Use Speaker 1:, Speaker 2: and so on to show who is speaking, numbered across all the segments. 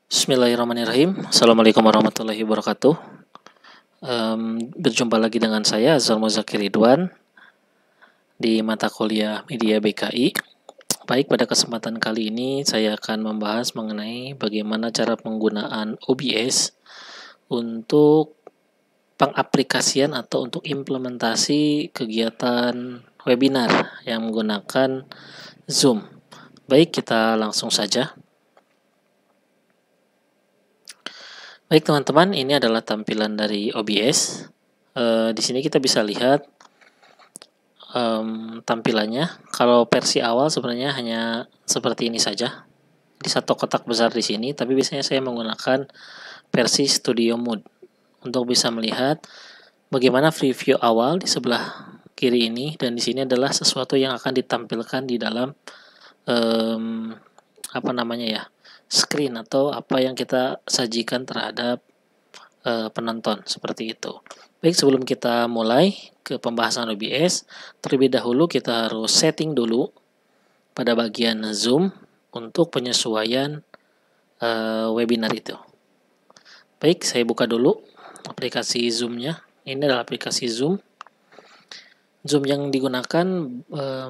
Speaker 1: Bismillahirrahmanirrahim. Assalamualaikum warahmatullahi wabarakatuh. Berjumpa lagi dengan saya Azal Muzakir Ridwan di mata kuliah Media BKI. Baik, pada kesempatan kali ini saya akan membahas mengenai bagaimana cara penggunaan OBS untuk pengaplikasian atau untuk implementasi kegiatan webinar yang menggunakan Zoom. Baik, kita langsung saja. Baik teman-teman, ini adalah tampilan dari OBS. Di sini kita bisa lihat tampilannya. Kalau versi awal sebenarnya hanya seperti ini saja, di satu kotak besar di sini. Tapi biasanya saya menggunakan versi Studio Mode untuk bisa melihat bagaimana preview awal di sebelah kiri ini, dan di sini adalah sesuatu yang akan ditampilkan di dalam screen atau apa yang kita sajikan terhadap penonton, seperti itu. Baik, sebelum kita mulai ke pembahasan OBS, terlebih dahulu kita harus setting dulu pada bagian Zoom untuk penyesuaian webinar itu. Baik, saya buka dulu aplikasi Zoom-nya. Ini adalah aplikasi Zoom. Zoom yang digunakan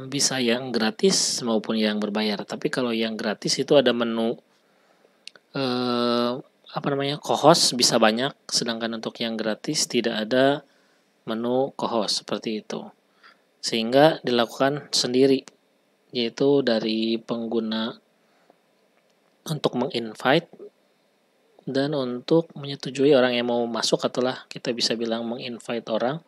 Speaker 1: bisa yang gratis maupun yang berbayar. Tapi kalau yang gratis itu ada menu co-host bisa banyak, sedangkan untuk yang gratis tidak ada menu co-host seperti itu. Sehingga dilakukan sendiri, yaitu dari pengguna untuk menginvite dan untuk menyetujui orang yang mau masuk, ataulah kita bisa bilang menginvite orang.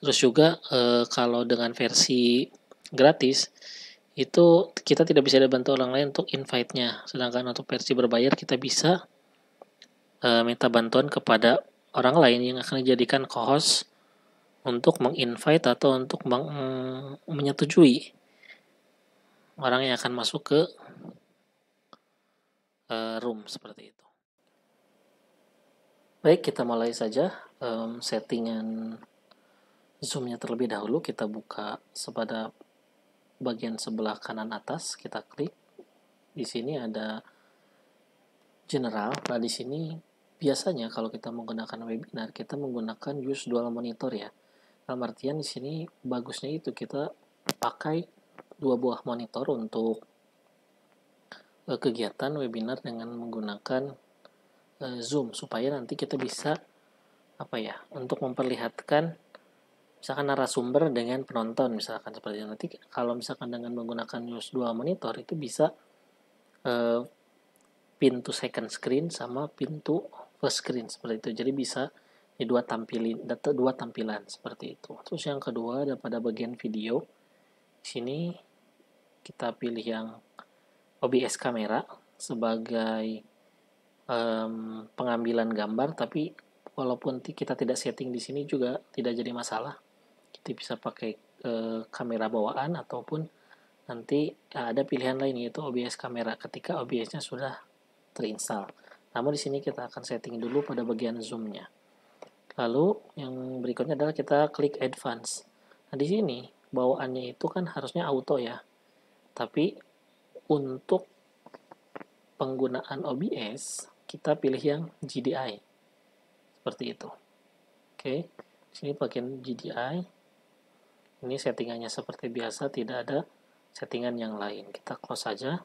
Speaker 1: Terus juga kalau dengan versi gratis itu kita tidak bisa dibantu orang lain untuk invite-nya, sedangkan untuk versi berbayar kita bisa minta bantuan kepada orang lain yang akan dijadikan co-host untuk menginvite atau untuk menyetujui orang yang akan masuk ke room, seperti itu. Baik, kita mulai saja settingan Zoom-nya terlebih dahulu. Kita buka pada bagian sebelah kanan atas, kita klik. Di sini ada general. Nah, di sini biasanya kalau kita menggunakan webinar, kita menggunakan use dual monitor ya. Dalam artian di sini bagusnya itu kita pakai dua buah monitor untuk kegiatan webinar dengan menggunakan Zoom, supaya nanti kita bisa untuk memperlihatkan misalkan narasumber dengan penonton, misalkan seperti itu. Nanti kalau misalkan dengan menggunakan use dual monitor itu bisa pintu second screen sama pintu first screen, seperti itu. Jadi bisa di dua tampilan seperti itu. Terus yang kedua ada pada bagian video. Di sini kita pilih yang OBS kamera sebagai pengambilan gambar, tapi walaupun kita tidak setting di sini juga tidak jadi masalah. Kita bisa pakai kamera bawaan ataupun nanti ada pilihan lain, yaitu OBS kamera ketika OBS-nya sudah terinstall. Namun di sini kita akan setting dulu pada bagian zoom-nya. Lalu yang berikutnya adalah kita klik advance. Nah, di sini bawaannya itu kan harusnya auto ya. Tapi untuk penggunaan OBS kita pilih yang GDI. Seperti itu. Oke. Di sini bagian GDI. Ini settingannya seperti biasa, tidak ada settingan yang lain. Kita close saja.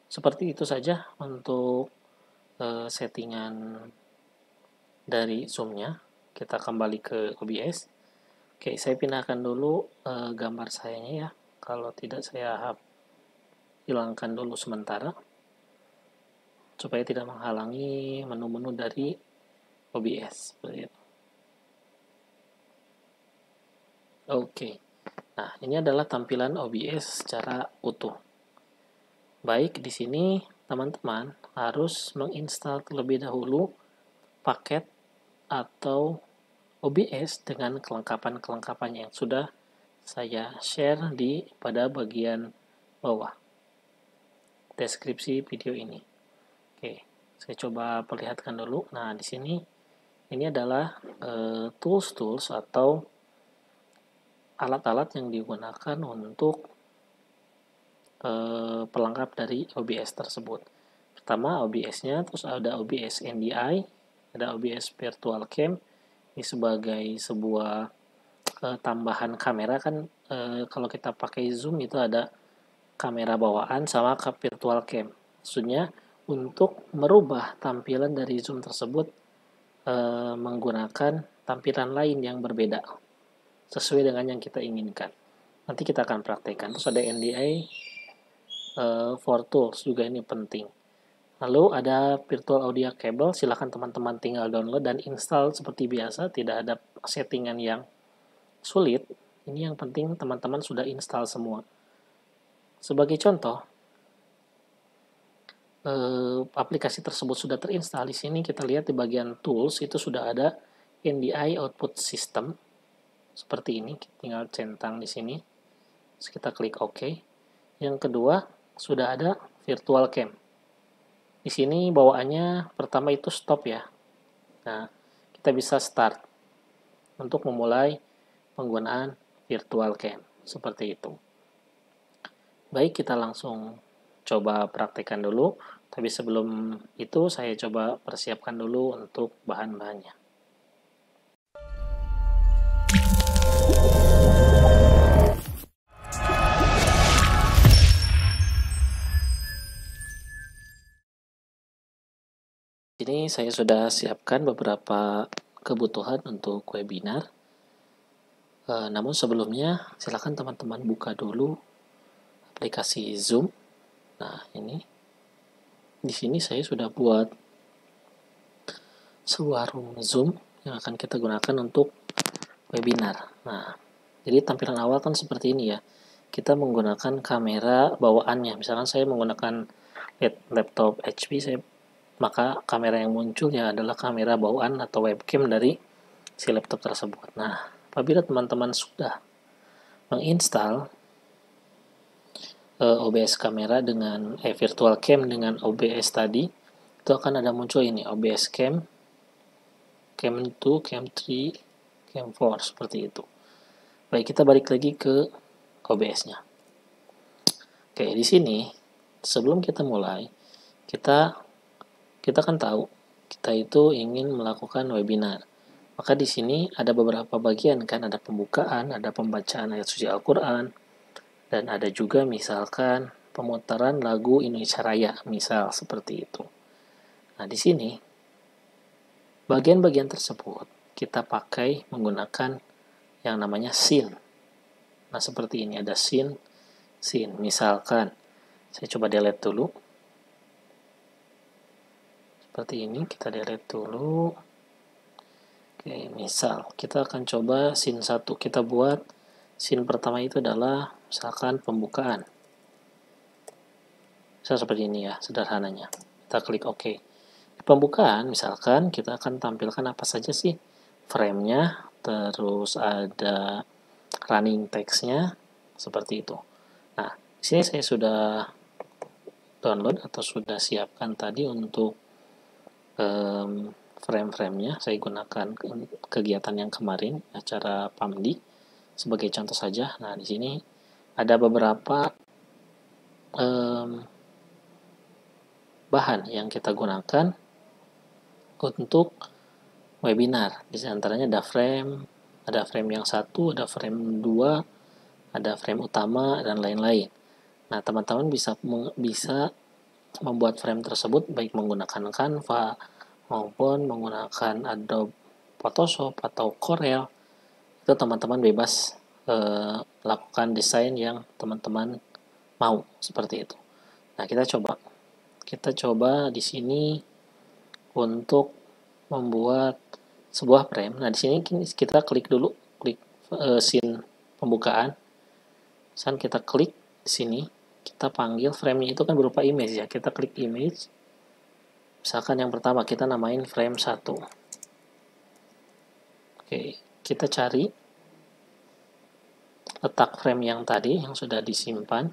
Speaker 1: Seperti itu saja untuk settingan dari zoom-nya. Kita kembali ke OBS. Oke, saya pindahkan dulu gambar sayanya ya. Kalau tidak saya hilangkan dulu sementara supaya tidak menghalangi menu-menu dari OBS. Oke. Nah, ini adalah tampilan OBS secara utuh. Baik, di sini teman-teman harus menginstal terlebih dahulu paket atau OBS dengan kelengkapan-kelengkapan yang sudah saya share pada bagian bawah deskripsi video ini. Oke, saya coba perlihatkan dulu. Nah, di sini ini adalah tools atau alat-alat yang digunakan untuk pelengkap dari OBS tersebut. pertama OBS-nya, terus ada OBS NDI, ada OBS Virtual Cam. Ini sebagai sebuah tambahan kamera kan, kalau kita pakai Zoom itu ada kamera bawaan sama virtual cam. Maksudnya untuk merubah tampilan dari Zoom tersebut menggunakan tampilan lain yang berbeda sesuai dengan yang kita inginkan. Nanti kita akan praktekkan. Terus ada NDI for tools juga, ini penting. Lalu ada virtual audio cable, silahkan teman-teman tinggal download dan install seperti biasa, tidak ada settingan yang sulit. Ini yang penting teman-teman sudah install semua. Sebagai contoh, aplikasi tersebut sudah terinstall. Di sini kita lihat di bagian tools itu sudah ada NDI output system seperti ini. Tinggal centang di sini. Terus kita klik OK. Yang kedua, sudah ada virtual cam. Di sini bawaannya pertama itu stop ya. Nah, kita bisa start untuk memulai penggunaan virtual cam seperti itu. Baik, kita langsung coba praktekkan dulu. Tapi sebelum itu saya coba persiapkan dulu untuk bahan-bahannya. Ini saya sudah siapkan beberapa kebutuhan untuk webinar. Namun sebelumnya silakan teman-teman buka dulu aplikasi Zoom. Nah, ini di sini saya sudah buat sebuah room Zoom yang akan kita gunakan untuk webinar. Nah, jadi tampilan awal kan seperti ini ya. Kita menggunakan kamera bawaannya. Misalkan saya menggunakan laptop HP, maka kamera yang muncul ya adalah kamera bawaan atau webcam dari si laptop tersebut. Nah, apabila teman-teman sudah menginstal OBS kamera dengan virtual cam dengan OBS tadi, itu akan ada muncul ini OBS cam, cam 2, cam 3, cam 4 seperti itu. Baik, kita balik lagi ke OBS-nya. Oke, di sini sebelum kita mulai, kita kan tahu kita itu ingin melakukan webinar. Maka di sini ada beberapa bagian kan, ada pembukaan, ada pembacaan ayat suci Al-Qur'an, dan ada juga misalkan pemutaran lagu Indonesia Raya, misal seperti itu. Nah, di sini bagian-bagian tersebut kita pakai menggunakan yang namanya scene. Nah, seperti ini ada scene. Misalkan saya coba delete dulu. Seperti ini, kita delete dulu. Oke, misal kita akan coba scene 1. Kita buat scene pertama itu adalah misalkan pembukaan. Misal seperti ini ya, sederhananya. Kita klik OK. Di pembukaan, misalkan kita akan tampilkan apa saja sih frame-nya, terus ada running text-nya, seperti itu. Nah, di sini saya sudah download atau sudah siapkan tadi untuk frame-frame-nya. Saya gunakan kegiatan yang kemarin, acara PAMDI, sebagai contoh saja. Nah, di sini ada beberapa bahan yang kita gunakan untuk webinar. Di antaranya ada frame yang satu, ada frame 2, ada frame utama, dan lain-lain. Nah, teman-teman bisa membuat frame tersebut baik menggunakan Canva maupun menggunakan Adobe Photoshop atau Corel. Itu teman-teman bebas lakukan desain yang teman-teman mau, seperti itu. Nah, kita coba di sini untuk membuat sebuah frame. Nah, di sini kita klik dulu, scene pembukaan. Misalkan kita klik di sini, kita panggil frame-nya itu kan berupa image ya. Kita klik image. Misalkan yang pertama kita namain frame 1. Oke, kita cari letak frame yang tadi yang sudah disimpan.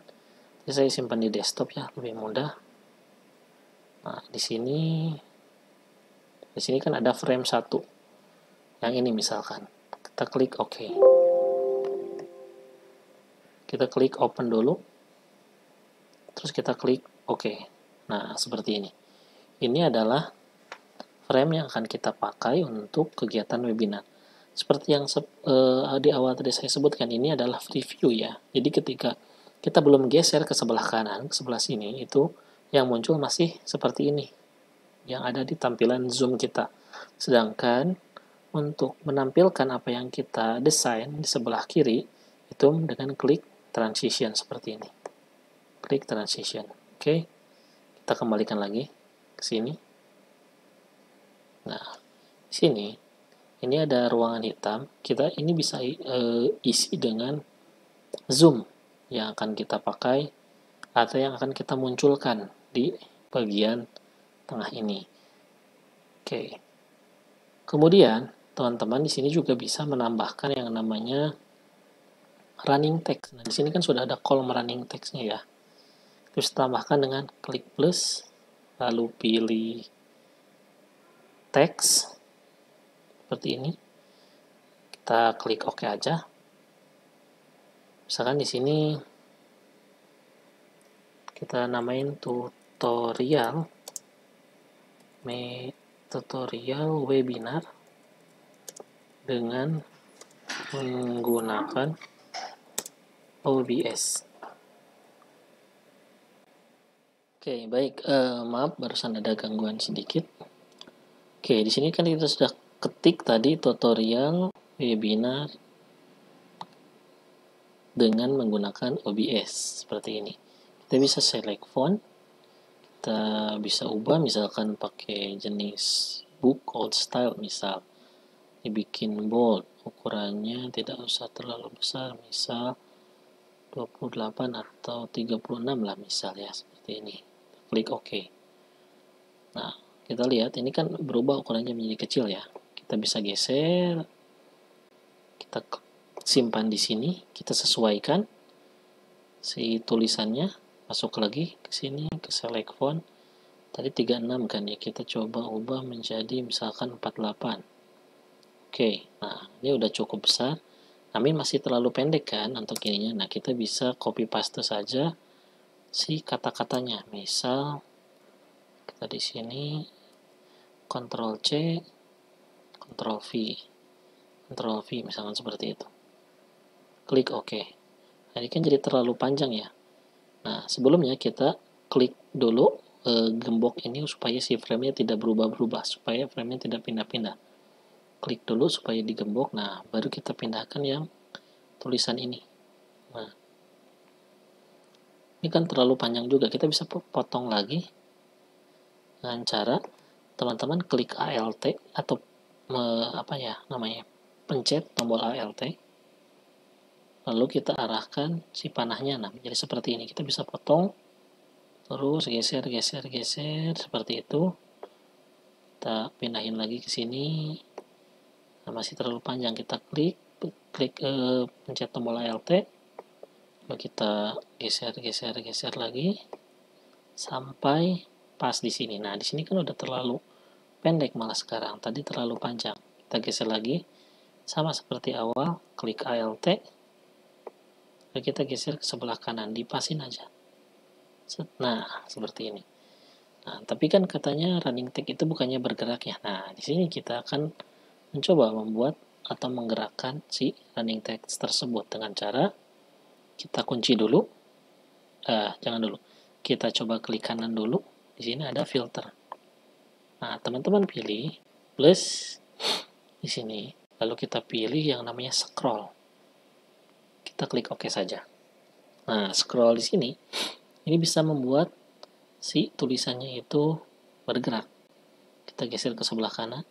Speaker 1: Jadi saya simpan di desktop ya, lebih mudah. Nah, di sini kan ada frame 1. Yang ini misalkan. Kita klik OK. Kita klik open dulu. Terus kita klik OK. Nah, seperti ini. Ini adalah frame yang akan kita pakai untuk kegiatan webinar. Seperti yang di awal tadi saya sebutkan, ini adalah preview ya. Jadi ketika kita belum geser ke sebelah kanan, ke sebelah sini, itu yang muncul masih seperti ini, yang ada di tampilan Zoom kita. Sedangkan untuk menampilkan apa yang kita desain di sebelah kiri, itu dengan klik transition seperti ini. Klik transition. Oke, kita kembalikan lagi ke sini. Nah, di sini ini ada ruangan hitam. Kita ini bisa isi dengan zoom yang akan kita pakai atau yang akan kita munculkan di bagian tengah ini. Oke. Kemudian, teman-teman di sini juga bisa menambahkan yang namanya running text. Nah, di sini kan sudah ada kolom running text-nya ya. Terus tambahkan dengan klik plus, lalu pilih teks seperti ini. Kita klik OK aja. Misalkan di sini kita namain tutorial webinar dengan menggunakan OBS. Oke, baik. Maaf, barusan ada gangguan sedikit. Oke, di sini kan kita sudah ketik tadi tutorial webinar dengan menggunakan OBS seperti ini. Kita bisa select font, kita bisa ubah misalkan pakai jenis book old style, misal dibikin bold, ukurannya tidak usah terlalu besar, misal 28 atau 36 lah misal ya, seperti ini. Klik OK. Nah, kita lihat ini kan berubah ukurannya menjadi kecil ya. Kita bisa geser, kita simpan di sini, kita sesuaikan si tulisannya, masuk lagi ke sini ke select font. Tadi 36 kan ya, kita coba ubah menjadi misalkan 48. Oke, nah ini udah cukup besar. Namun masih terlalu pendek kan untuk ininya. Nah, kita bisa copy paste saja si kata-katanya. Misal kita di sini Ctrl C, Ctrl V, Ctrl V misalkan seperti itu. Klik OK. Nah, ini kan jadi terlalu panjang ya. Nah, sebelumnya kita klik dulu gembok ini supaya si frame-nya tidak berubah-berubah, supaya frame-nya tidak pindah-pindah. Klik dulu supaya digembok. Nah, baru kita pindahkan yang tulisan ini. Nah, ini kan terlalu panjang juga. Kita bisa potong lagi dengan cara teman-teman klik ALT atau pencet tombol ALT. Lalu kita arahkan si panahnya menjadi seperti ini. Kita bisa potong, terus geser seperti itu. Kita pindahin lagi ke sini. Nah, masih terlalu panjang, kita klik pencet tombol ALT. Lalu kita geser lagi sampai pas di sini. Nah, di sini kan udah terlalu pendek malah sekarang. Tadi terlalu panjang. Kita geser lagi sama seperti awal, klik ALT. Lalu kita geser ke sebelah kanan, dipasin aja. Nah, seperti ini. Nah, tapi kan katanya running text itu bukannya bergerak ya. Nah, di sini kita akan mencoba membuat atau menggerakkan si running text tersebut dengan cara kita kunci dulu. Jangan dulu. Kita coba klik kanan dulu. Di sini ada filter. Nah, teman-teman pilih plus di sini. Lalu kita pilih yang namanya scroll. Kita klik OK saja. Nah, scroll di sini ini bisa membuat si tulisannya itu bergerak. Kita geser ke sebelah kanan.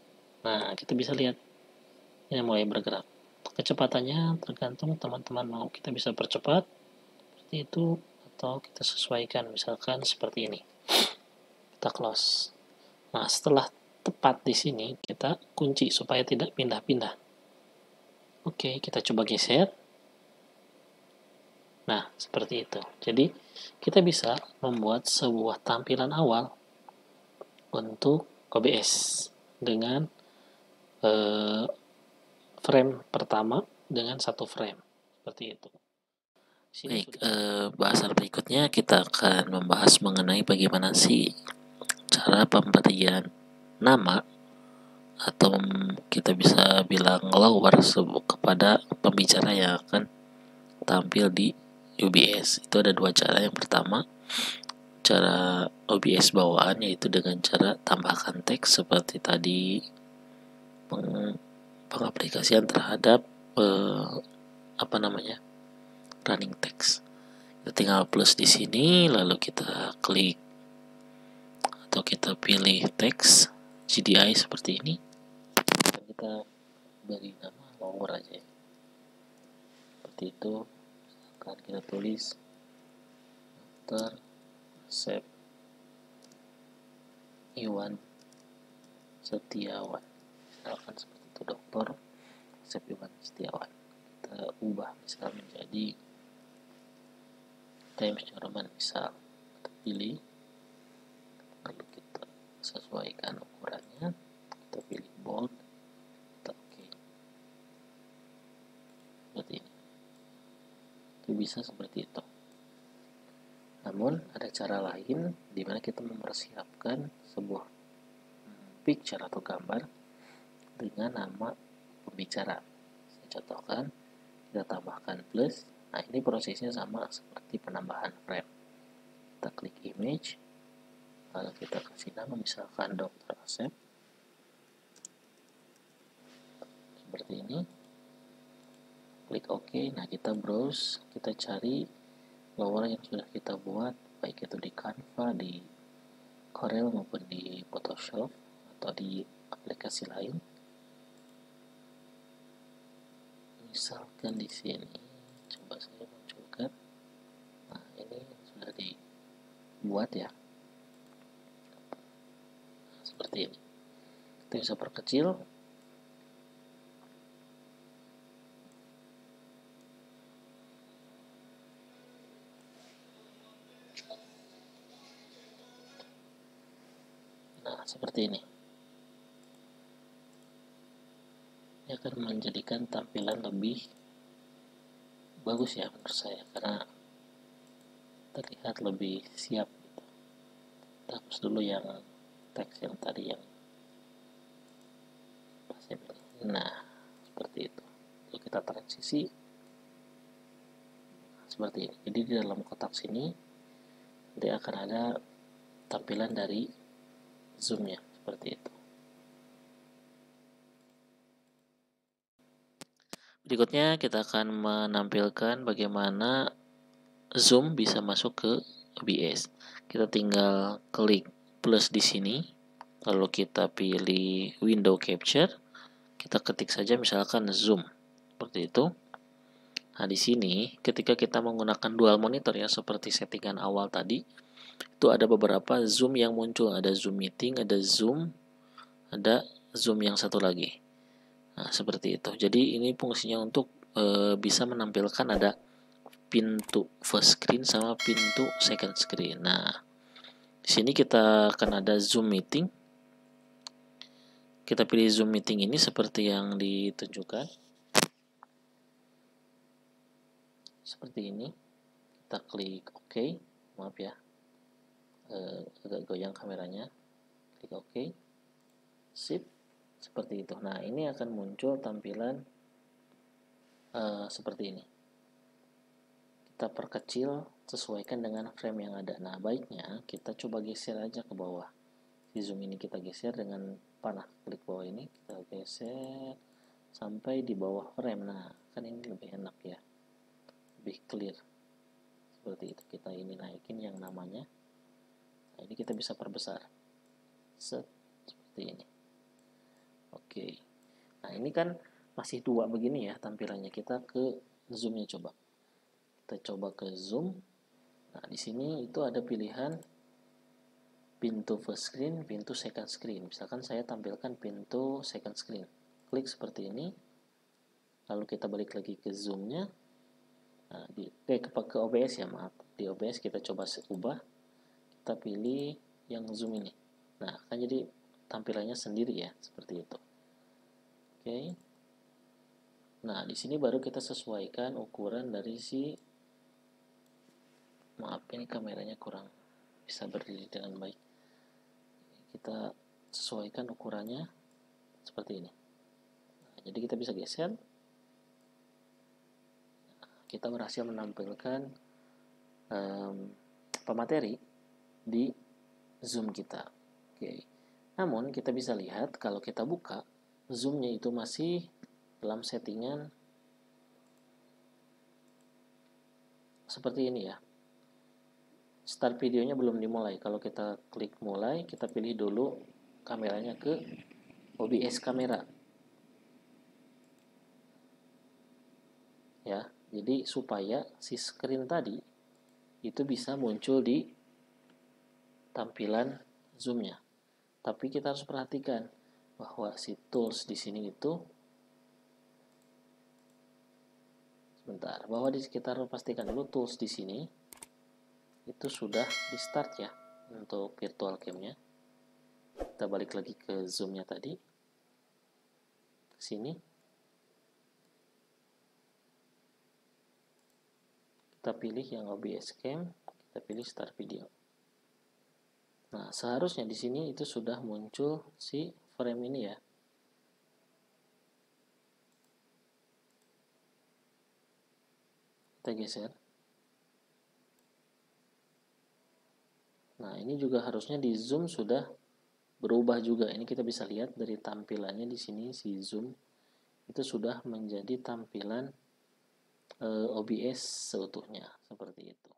Speaker 1: Nah, kita bisa lihat ini mulai bergerak. Kecepatannya tergantung teman-teman mau. Kita bisa percepat seperti itu atau kita sesuaikan misalkan seperti ini. Kita close. Nah, setelah tepat di sini kita kunci supaya tidak pindah-pindah. Oke, kita coba geser. Nah, seperti itu. Jadi, kita bisa membuat sebuah tampilan awal untuk OBS dengan frame pertama dengan satu frame. Seperti itu. Baik, bahasan berikutnya kita akan membahas mengenai bagaimana sih cara cara pemberian nama, atau kita bisa bilang lower kepada pembicara yang akan tampil di OBS. Itu ada dua cara. Yang pertama, cara OBS bawaan, yaitu dengan cara tambahkan teks seperti tadi, pengaplikasian terhadap running text. Kita tinggal plus di sini, lalu kita klik atau kita pilih teks GDI seperti ini. Kita beri nama lower aja ya. Seperti itu. Akan kita tulis Dr. Asep Iwan Setiawan. Misalkan seperti itu, Dr. Asep Iwan Setiawan. Kita ubah misal menjadi Times New Roman, misal kita pilih, lalu kita sesuaikan ukurannya, kita pilih bold, kita oke. Seperti ini. Itu bisa seperti itu. Namun ada cara lain di mana kita mempersiapkan sebuah picture atau gambar dengan nama pembicara. Saya contohkan, kita tambahkan plus. Nah, ini prosesnya sama seperti penambahan frame. Kita klik image, lalu kita kasih nama misalkan Dr. Asep. Seperti ini. Klik OK. Nah, kita browse, kita cari lower yang sudah kita buat, baik itu di Canva, di Corel maupun di Photoshop atau di aplikasi lain. Misalkan di sini, coba saya munculkan. Nah, ini sudah dibuat ya. Seperti ini. Kita bisa perkecil. Nah, seperti ini. Ini akan menjadikan tampilan lebih bagus ya menurut saya, karena terlihat lebih siap gitu. Kita hapus dulu yang teks yang tadi yang saya pilih. Nah, seperti itu. Lalu kita transisi seperti ini. Jadi di dalam kotak sini nanti akan ada tampilan dari zoomnya seperti itu. Berikutnya kita akan menampilkan bagaimana zoom bisa masuk ke OBS. Kita tinggal klik plus di sini, lalu kita pilih window capture, kita ketik saja misalkan zoom seperti itu. Nah, di sini ketika kita menggunakan dual monitor ya, seperti settingan awal tadi, itu ada beberapa zoom yang muncul, ada zoom meeting, ada zoom yang satu lagi. Nah, seperti itu. Jadi ini fungsinya untuk bisa menampilkan ada pintu first screen sama pintu second screen. Nah, di sini kita akan ada zoom meeting. Kita pilih zoom meeting ini seperti yang ditunjukkan. Seperti ini. Kita klik OK. Maaf ya, agak goyang kameranya. Klik OK. Sip. Seperti itu. Nah, ini akan muncul tampilan seperti ini. Kita perkecil sesuaikan dengan frame yang ada. Nah, baiknya kita coba geser aja ke bawah. Di zoom ini kita geser dengan panah, klik bawah ini, kita geser sampai di bawah frame. Nah, kan ini lebih enak ya, lebih clear. Seperti itu. Kita ini naikin yang namanya. Nah, ini kita bisa perbesar. Seperti ini. Oke. Nah, ini kan masih dua begini ya tampilannya. Kita ke zoomnya coba. Kita coba ke zoom. Nah, di sini itu ada pilihan pintu first screen, pintu second screen. Misalkan saya tampilkan pintu second screen. Klik seperti ini. Lalu kita balik lagi ke zoomnya. Nah, ke OBS ya, maaf. Di OBS kita coba ubah. Kita pilih yang zoom ini. Nah, kan jadi tampilannya sendiri ya, seperti itu. Oke. Nah, di sini baru kita sesuaikan ukuran dari maaf, ini kameranya kurang bisa berdiri dengan baik. kita sesuaikan ukurannya seperti ini. Nah, jadi kita bisa geser. Kita berhasil menampilkan pemateri di zoom kita. Oke. Namun kita bisa lihat kalau kita buka zoomnya itu masih dalam settingan seperti ini ya. Start videonya belum dimulai. Kalau kita klik mulai, kita pilih dulu kameranya ke OBS kamera. Ya, jadi supaya si screen tadi itu bisa muncul di tampilan zoomnya. Tapi kita harus perhatikan bahwa si tools di sini itu sebentar, bahwa kita harus pastikan dulu tools di sini itu sudah di start ya untuk virtual cam-nya. Kita balik lagi ke zoom-nya tadi. Ke sini. Kita pilih yang OBS cam, kita pilih start video. Nah, seharusnya di sini itu sudah muncul si frame ini ya. Kita geser. Nah, ini juga harusnya di zoom sudah berubah juga. Ini kita bisa lihat dari tampilannya di sini si zoom itu sudah menjadi tampilan OBS seutuhnya seperti itu.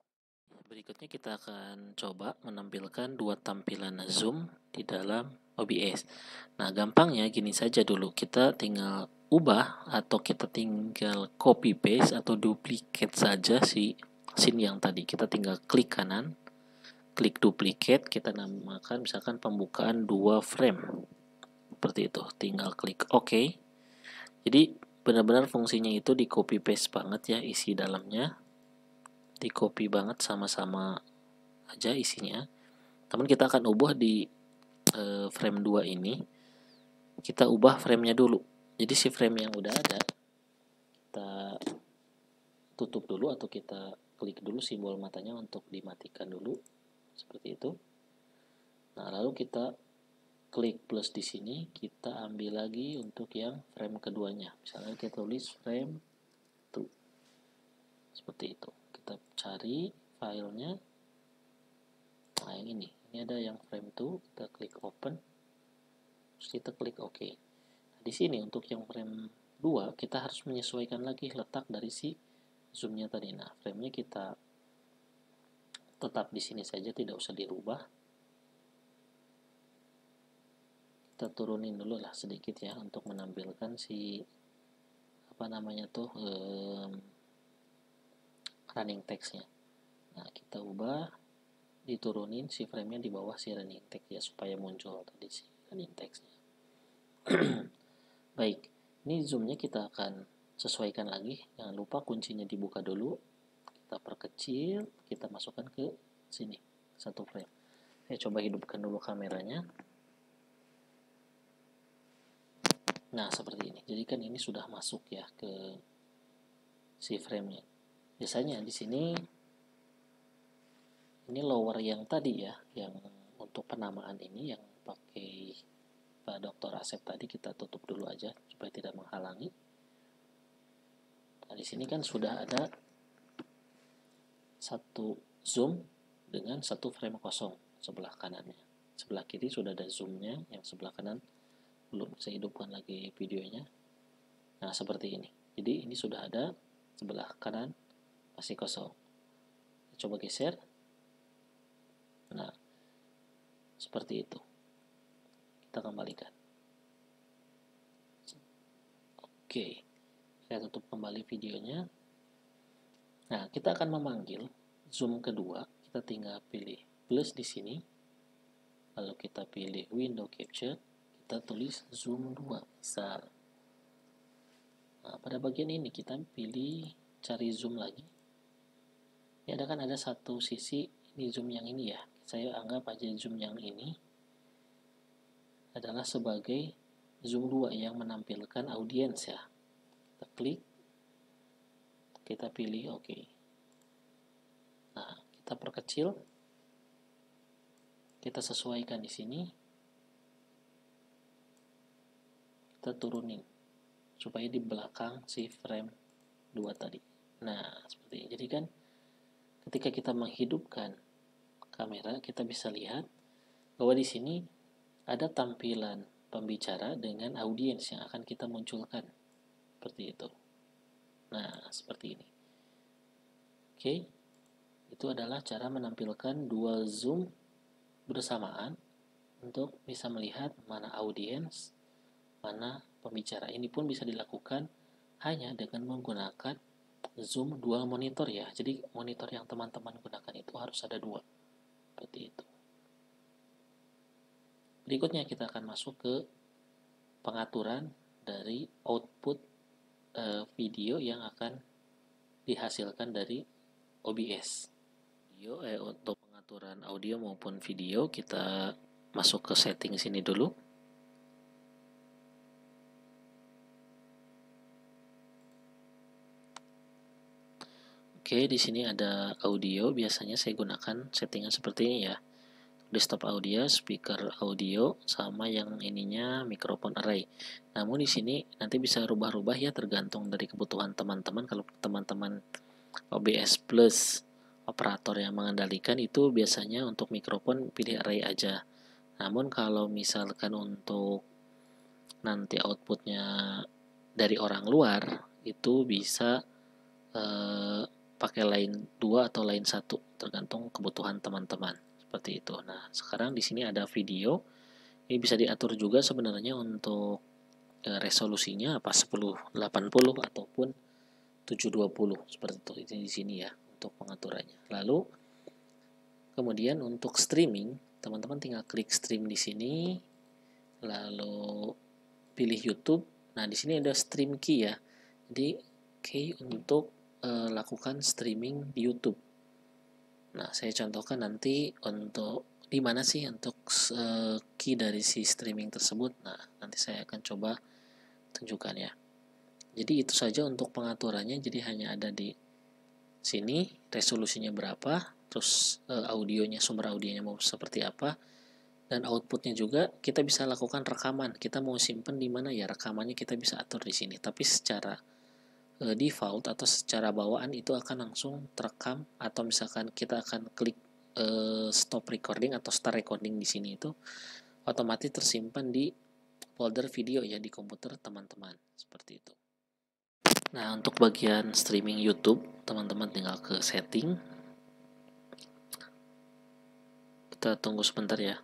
Speaker 1: Berikutnya kita akan coba menampilkan dua tampilan zoom di dalam OBS. Nah, gampangnya gini saja dulu. Kita tinggal ubah atau kita tinggal copy paste atau duplicate saja si scene yang tadi. Kita tinggal klik kanan, klik duplicate, kita namakan misalkan pembukaan 2 frame. Seperti itu. Tinggal klik OK. Jadi benar-benar fungsinya itu di copy paste banget ya isi dalamnya, di copy banget sama-sama aja isinya. Namun kita akan ubah di frame 2 ini, kita ubah framenya dulu. Jadi si frame yang udah ada kita tutup dulu atau kita klik dulu simbol matanya untuk dimatikan dulu seperti itu. Nah, lalu kita klik plus di sini, kita ambil lagi untuk yang frame keduanya. Misalnya kita tulis frame 2. Seperti itu. Kita cari filenya. Nah, yang ini ada yang frame 2, kita klik open. Terus kita klik OK. Nah, di sini untuk yang frame 2 kita harus menyesuaikan lagi letak dari si zoomnya tadi. Nah, framenya kita tetap di sini saja, tidak usah dirubah. Kita turunin dulu lah sedikit ya untuk menampilkan si running text-nya. Nah, kita ubah, diturunin si frame-nya di bawah si running text ya supaya muncul tadi si running text-nya. Baik, ini zoom-nya kita akan sesuaikan lagi. Jangan lupa kuncinya dibuka dulu. Kita perkecil, kita masukkan ke sini satu frame. Saya coba hidupkan dulu kameranya. Nah, seperti ini. Jadi kan ini sudah masuk ya ke si frame-nya. Biasanya di sini ini lower yang tadi ya, yang untuk penamaan ini yang pakai Pak Dr. Asep tadi kita tutup dulu aja supaya tidak menghalangi. Nah, di sini kan sudah ada satu zoom dengan satu frame kosong sebelah kanannya. Sebelah kiri sudah ada zoomnya, yang sebelah kanan belum. Saya hidupkan lagi videonya. Nah, seperti ini. Jadi ini sudah ada, sebelah kanan masih kosong. Coba geser. Nah, seperti itu. Kita kembalikan. Oke. Saya tutup kembali videonya. Nah, kita akan memanggil zoom kedua. Kita tinggal pilih plus di sini. Lalu kita pilih window capture. Kita tulis zoom 2 misal. Nah, pada bagian ini kita pilih cari zoom lagi. Ya, ada satu sisi ini zoom yang ini ya. Saya anggap aja zoom yang ini adalah sebagai zoom 2 yang menampilkan audiens ya. Kita klik, kita pilih OK. Nah, kita perkecil, kita sesuaikan di sini. kita turunin supaya di belakang si frame 2 tadi. Nah, seperti ini. Jadi kan ketika kita menghidupkan kamera, kita bisa lihat bahwa di sini ada tampilan pembicara dengan audiens yang akan kita munculkan. Seperti itu. Nah, seperti ini. Oke. Itu adalah cara menampilkan dual zoom bersamaan untuk bisa melihat mana audiens, mana pembicara. Ini pun bisa dilakukan hanya dengan menggunakan zoom dual monitor ya. Jadi monitor yang teman-teman gunakan itu harus ada 2. Seperti itu. Berikutnya kita akan masuk ke pengaturan dari output video yang akan dihasilkan dari OBS. Untuk pengaturan audio maupun video, kita masuk ke setting sini dulu. Oke, di sini ada audio. Biasanya saya gunakan settingan seperti ini ya. Desktop audio, speaker audio, sama yang ininya microphone array. Namun di sini nanti bisa rubah-rubah ya, tergantung dari kebutuhan teman-teman. Kalau teman-teman OBS Plus operator yang mengendalikan, itu biasanya untuk mikrofon pilih array aja. Namun kalau misalkan untuk nanti outputnya dari orang luar, itu bisa pakai line 2 atau line 1, tergantung kebutuhan teman-teman. Seperti itu. Nah, sekarang di sini ada video. Ini bisa diatur juga sebenarnya untuk resolusinya apa 1080 ataupun 720 seperti itu. Ini di sini ya untuk pengaturannya. Lalu kemudian untuk streaming, teman-teman tinggal klik stream di sini, lalu pilih YouTube. Nah, di sini ada stream key ya. Jadi key untuk lakukan streaming di YouTube. Nah, saya contohkan nanti untuk di mana sih untuk key dari si streaming tersebut. Nah, nanti saya akan coba tunjukkan ya. Jadi itu saja untuk pengaturannya. Jadi hanya ada di sini resolusinya berapa, terus audionya, sumber audionya mau seperti apa, dan outputnya juga kita bisa lakukan rekaman. Kita mau simpen di mana ya, rekamannya kita bisa atur di sini. Tapi secara default atau secara bawaan itu akan langsung terekam, atau misalkan kita akan klik stop recording atau start recording di sini, itu otomatis tersimpan di folder video ya di komputer teman-teman. Seperti itu. Nah, untuk bagian streaming YouTube, teman-teman tinggal ke setting. Kita tunggu sebentar ya.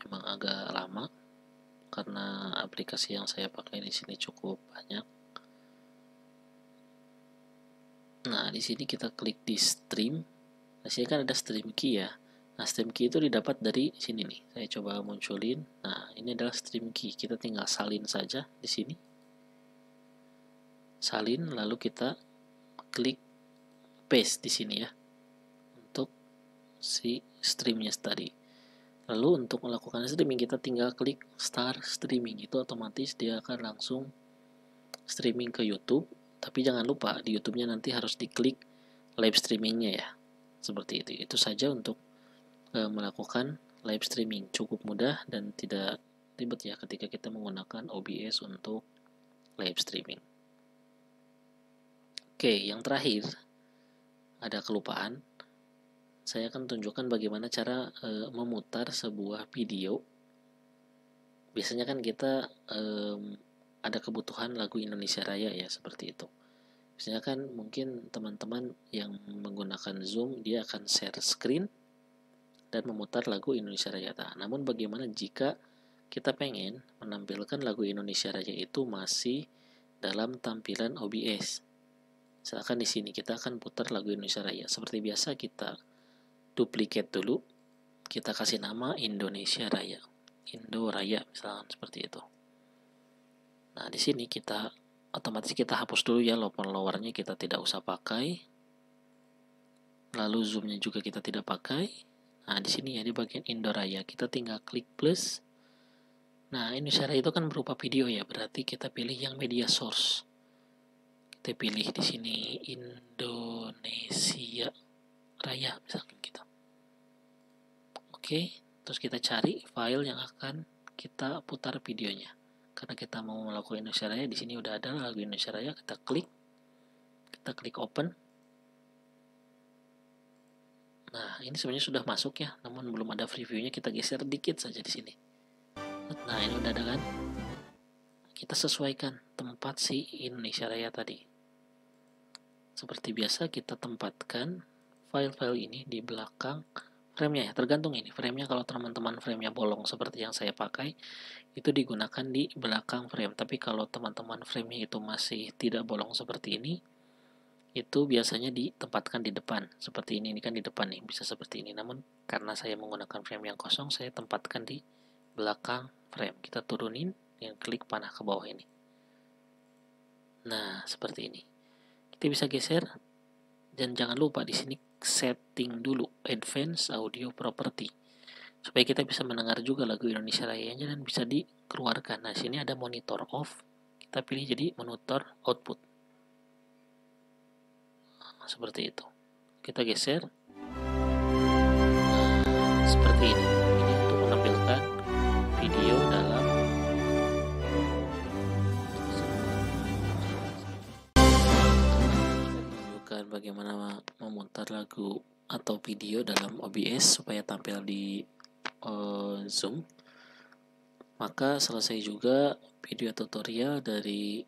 Speaker 1: Memang agak lama karena aplikasi yang saya pakai di sini cukup banyak. Nah, di sini kita klik di stream. Nah, sini kan ada stream key ya. Nah, stream key itu didapat dari sini nih. Saya coba munculin. Nah, ini adalah stream key. Kita tinggal salin saja di sini. Salin, lalu kita klik paste di sini ya untuk si streamnya tadi. Lalu untuk melakukan streaming kita tinggal klik start streaming, itu otomatis dia akan langsung streaming ke YouTube. Tapi jangan lupa di YouTube-nya nanti harus diklik live streamingnya ya. Seperti itu. Itu saja untuk melakukan live streaming. Cukup mudah dan tidak ribet ya ketika kita menggunakan OBS untuk live streaming. Oke, yang terakhir ada kelupaan. Saya akan tunjukkan bagaimana cara memutar sebuah video. Biasanya kan kita ada kebutuhan lagu Indonesia Raya ya, seperti itu. Biasanya kan mungkin teman-teman yang menggunakan Zoom, dia akan share screen dan memutar lagu Indonesia Raya. Nah, namun bagaimana jika kita pengen menampilkan lagu Indonesia Raya itu masih dalam tampilan OBS? Misalkan di sini kita akan putar lagu Indonesia Raya. Seperti biasa kita duplicate dulu. Kita kasih nama Indonesia Raya. Indo Raya misalkan seperti itu. Nah, di sini kita otomatis kita hapus dulu ya lower-lowernya, kita tidak usah pakai. Lalu zoomnya juga kita tidak pakai. Nah, di sini ya di bagian Indo Raya kita tinggal klik plus. Nah, Indonesia Raya itu kan berupa video ya, berarti kita pilih yang media source. Kita pilih di sini Indonesia Raya misalkan gitu. Oke, terus kita cari file yang akan kita putar videonya. karena kita mau melakukan Indonesia Raya. Di sini udah ada lagu Indonesia Raya, kita klik open. Nah, ini sebenarnya sudah masuk ya, namun belum ada previewnya. Kita geser dikit saja di sini. Nah, ini udah ada kan? Kita sesuaikan tempat si Indonesia Raya tadi. Seperti biasa, kita tempatkan file-file ini di belakang frame-nya ya. Tergantung ini frame-nya, kalau teman-teman frame-nya bolong seperti yang saya pakai, itu digunakan di belakang frame. Tapi kalau teman-teman frame-nya itu masih tidak bolong seperti ini, itu biasanya ditempatkan di depan seperti ini kan di depan nih, bisa seperti ini. Namun karena saya menggunakan frame yang kosong, saya tempatkan di belakang frame. Kita turunin dengan klik panah ke bawah ini. Nah, seperti ini. Kita bisa geser, dan jangan lupa di sini setting dulu advance audio property supaya kita bisa mendengar juga lagu Indonesia Raya-nya dan bisa dikeluarkan. Nah, sini ada monitor off, kita pilih jadi monitor output. Seperti itu. Kita geser. Nah, seperti ini. Ini untuk menampilkan video dalam menunjukkan bagaimana memutar lagu atau video dalam OBS supaya tampil di Zoom. Maka selesai juga video tutorial dari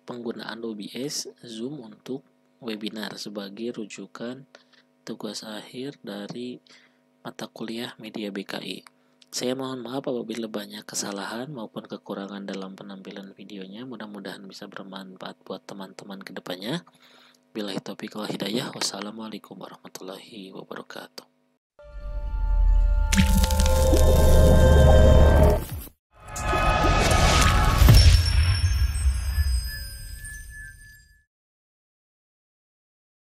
Speaker 1: penggunaan OBS Zoom untuk webinar sebagai rujukan tugas akhir dari mata kuliah Media BKI. Saya mohon maaf apabila banyak kesalahan maupun kekurangan dalam penampilan videonya. Mudah-mudahan bisa bermanfaat buat teman-teman ke depannya. Billahi taufiq wal hidayah. Wassalamualaikum warahmatullahi wabarakatuh.